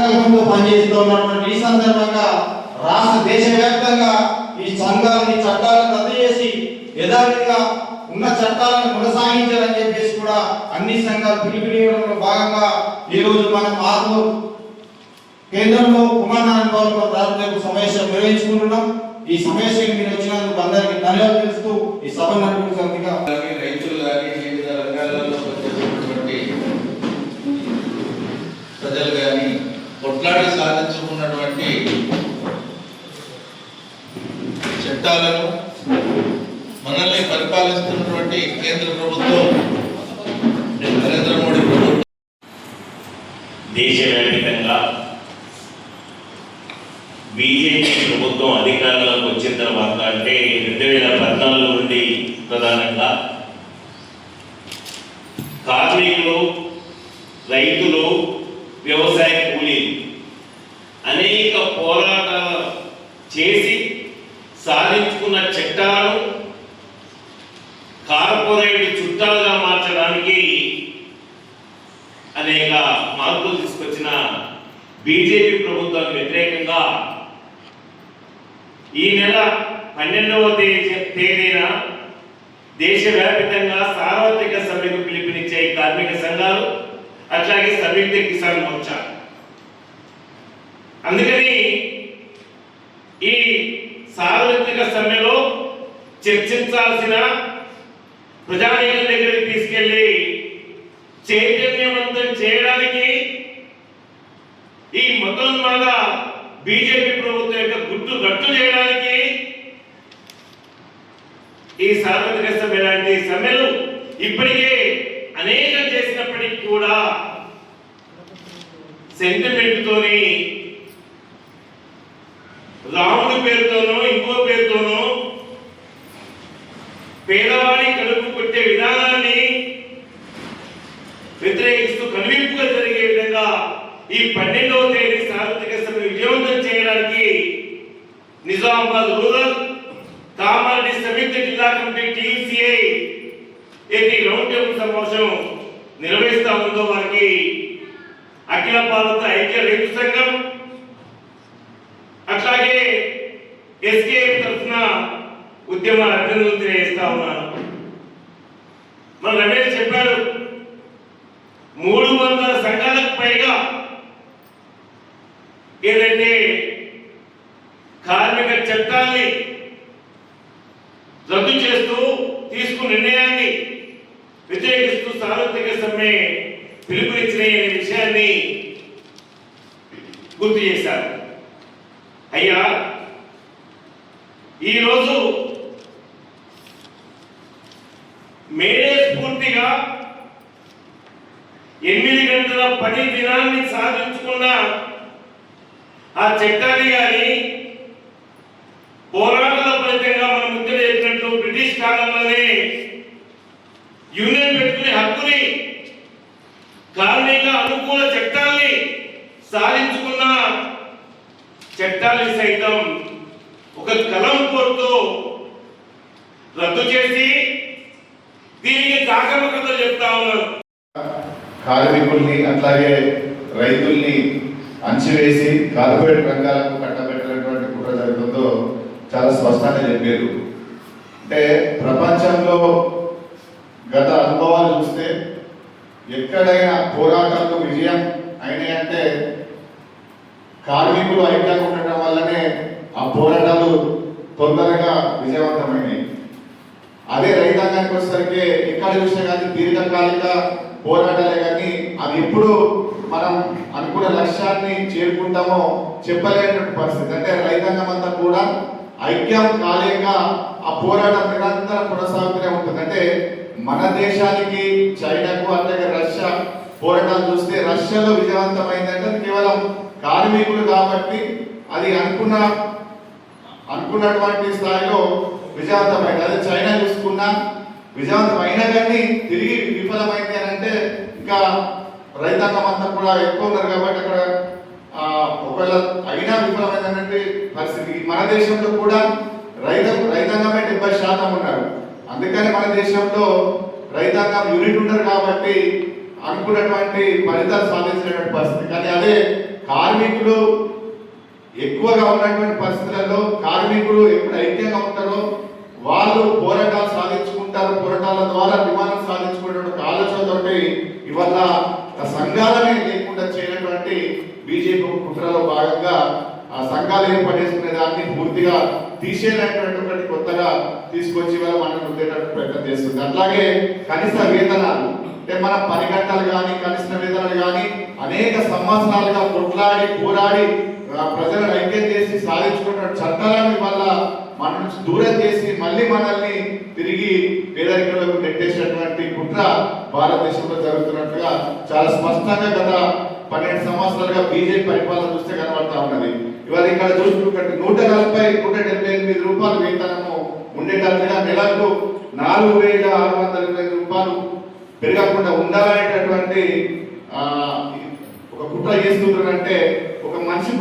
సంకల్పంతో పనిచేస్తూ ఉన్నటువంటి ఈ సందర్భంగా రాష్ట్ర దేశవ్యాప్తంగా ఈ సంఘాలని చట్టాలను రద్దు చేసి యథావిధిగా ఉన్న చట్టాలను కొనసాగించాలని చెప్పేసి కూడా అన్ని సంఘాలు పిలుపునివ్వడంలో భాగంగా ఈరోజు మనం ఆర్మూర్ కేంద్రంలో కుమారనారాయణ భవన్లో ప్రారంభ సమావేశం నిర్వహించుకుంటున్నాం. ఈ సమావేశానికి మీరు వచ్చినందుకు అందరికీ ధన్యవాదాలు తెలుస్తూ ఈ సభ నడుపుతున్నట్టుగా రైతులు కానీ వివిధ రంగాలలో పనిచేస్తున్నటువంటి ప్రజలు కానీ కొట్లాడి సాధించుకున్నటువంటి చట్టాలను మనల్ని పరిపాలిస్తున్నటువంటి కేంద్ర ప్రభుత్వం నరేంద్ర మోడీ ప్రభుత్వం దేశవ్యాప్తంగా బీజేపీ ప్రభుత్వం అధికారంలోకి వచ్చిన తర్వాత అంటే 2014 నుండి ప్రధానంగా కార్మికులు, రైతులు, వ్యవసాయ కూలీలు అనేక పోరాటాలు చేసి సాధించుకున్న చట్టాలను కార్పొరేట్ చుట్టాలుగా మార్చడానికి అనేక మార్పులు తీసుకొచ్చిన బీజేపీ ప్రభుత్వానికి వ్యతిరేకంగా ఈ నెల 12వ తేదీన దేశవ్యాప్తంగా సార్వత్రిక సమ్మెకు పిలుపునిచ్చే కార్మిక సంఘాలు అట్లాగే సంయుక్త కిసాన్ మోర్చా. అందుకని ఈ సార్వత్రిక సమ్మెలో చర్చించాల్సిన ప్రజానీకం దగ్గరికి తీసుకెళ్లి చైతన్యవంతం చేయడానికి ఈ మతోన్మాద బీజేపీ ప్రభుత్వం యొక్క గుట్టు రట్టు చేయడానికి ఈ సార్వత్రిక సమ్మె లాంటి సమ్మెలు ఇప్పటికే అనేకం చేసినప్పటికీ కూడా సెంటిమెంట్ తోని రాముడి పేరుతోనో ఇంకో పేరుతోనో పేదవాడి కడుపు కొట్టే విధానాన్ని వ్యతిరేకిస్తూ కనువిప్పుగా జరిగే విధంగా ఈ 12వ తేదీ సార్వత్రిక సమ్మె విజయవంతం చేయడానికి నిజామాబాద్ రూరల్ కామారెడ్డి సంయుక్త జిల్లా కమిటీ టీసీఐ ఏది రౌండ్ టేబుల్ సమావేశం నిర్వహిస్తా ఉందో వారికి అఖిల భారత ఐక్య రైతు సంఘం అట్లాగే ఎస్కేఎం తరఫున ఉద్యమ అభినందనలు తెలియజేస్తా ఉన్నాను. మన రమేష్ చెప్పాడు 300 సంఘాలకు పైగా ఏదైతే కార్మిక చట్టాన్ని రద్దు చేస్తూ తీసుకున్న నిర్ణయాన్ని వ్యతిరేకిస్తూ సార్వత్రిక సమ్మె పిలుపునిచ్చిన విషయాన్ని గుర్తు చేశారు. అయ్యా, ఈరోజు మేడే స్ఫూర్తిగా 8 గంటల పని దినాన్ని సాధించుకున్న ఆ చట్టాన్ని కానీ పోరాటాల ఫలితంగా మనం ముద్ర చేసినట్లు బ్రిటిష్ కాలంలోనే యూనియన్ పెట్టుకునే హక్కుని కార్మిక అనుకూల చట్టాల్ని సాధించుకున్న చట్టాన్ని సైతం ఒక కలం కోరుతూ రద్దు చేసి దీనికి కాకమ్మ కథలు చెప్తా ఉన్నారు. కార్మికుల్ని అట్లాగే రైతుల్ని అంచివేసి కార్పొరేట్ రంగాలకు కట్టబెట్టినటువంటి కుట్ర జరుగుతుందో చాలా స్పష్టంగా చెప్పారు. అంటే ప్రపంచంలో గత అనుభవాలు చూస్తే ఎక్కడైనా పోరాటాలు విజయం అయినాయంటే కార్మికులు ఐక్యంగా ఉండటం వల్లనే ఆ పోరాటాలు తొందరగా విజయవంతమైనాయి. అదే రైతాంగానికి వచ్చేసరికి ఎక్కడ చూసినా కానీ దీర్ఘకాలిక పోరాటాలే కానీ అవి ఎప్పుడు మనం అనుకున్న లక్ష్యాన్ని చేరుకుంటామో చెప్పలేనటువంటి పరిస్థితి. అంటే రైతాంగం అంతా కూడా ఐక్యం కాలేక ఆ పోరాటం నిరంతరం కొనసాగుతూనే ఉంటుంది. అంటే మన దేశానికి చైనాకు అట్లాగే రష్యా పోరాటాలు చూస్తే రష్యాలో విజయవంతమైందంటే కేవలం కార్మికులు కాబట్టి అది అనుకున్నటువంటి స్థాయిలో విజయవంతమైంది. అదే చైనా చూసుకున్నా విజయవంతం అయినా కానీ తిరిగి విఫలమైంది అని అంటే ఇంకా రైతాంగం అంతా కూడా ఎక్కువ ఉన్నారు కాబట్టి అక్కడ ఒకవేళ అయినా విఫలమైందనంటే పరిస్థితి. మన దేశంలో కూడా రైతాంగమే 70% ఉన్నారు. అందుకని మన దేశంలో రైతాంగం యూనిట్ ఉన్నారు కాబట్టి అనుకున్నటువంటి ఫలితాలు సాధించినటువంటి పరిస్థితి. కానీ అదే కార్మికులు ఎక్కువగా ఉన్నటువంటి పరిస్థితులలో కార్మికులు ఎప్పుడు ఐక్యంగా ఉంటారో వాళ్ళు పోరాటాలు సాధించుకుంటారు, పోరాటాల ద్వారా విమానం సాధించుకునేటువంటి ఆలోచనతోటి ఇవాళ సంఘాలనే లేకుండా చేయనటువంటి బీజేపీ కుట్రలో భాగంగా ఆ సంఘాలు ఏర్పడేసుకునే దాన్ని పూర్తిగా తీసేటటువంటి ఒకటి కొత్తగా తీసుకొచ్చి వాళ్ళ మనం ఉండేటట్టు ప్రయత్నం చేస్తుంది. అట్లాగే కనీస వేతనాలు అంటే మన పని గంటలు కానీ కనీస వేతనాలు కానీ అనేక సంవత్సరాలుగా కొట్లాడి పోరాడి ప్రజలను ఐక్యం చేసి సాధించుకున్న చట్టాలను వల్ల మన నుంచి దూరం చేసి మళ్ళీ మనల్ని తిరిగి పేదరికంలోకి నెట్టేసినటువంటి కుట్ర భారతదేశంలో జరుగుతున్నట్టుగా చాలా స్పష్టంగా గత 12 సంవత్సరాలుగా బీజేపీ పరిపాలన చూస్తే కనబడతా ఉన్నది. ఇవాళ ఇక్కడ చూసుకుంటే 178 రూపాయలు వేతనము ఉండేటట్టుగా నెలకు 4,620 రూపాయలు పెరగకుండా ఉండాలనేటటువంటి ఒక కుట్ర చేస్తున్నారంటే ఒక మనిషి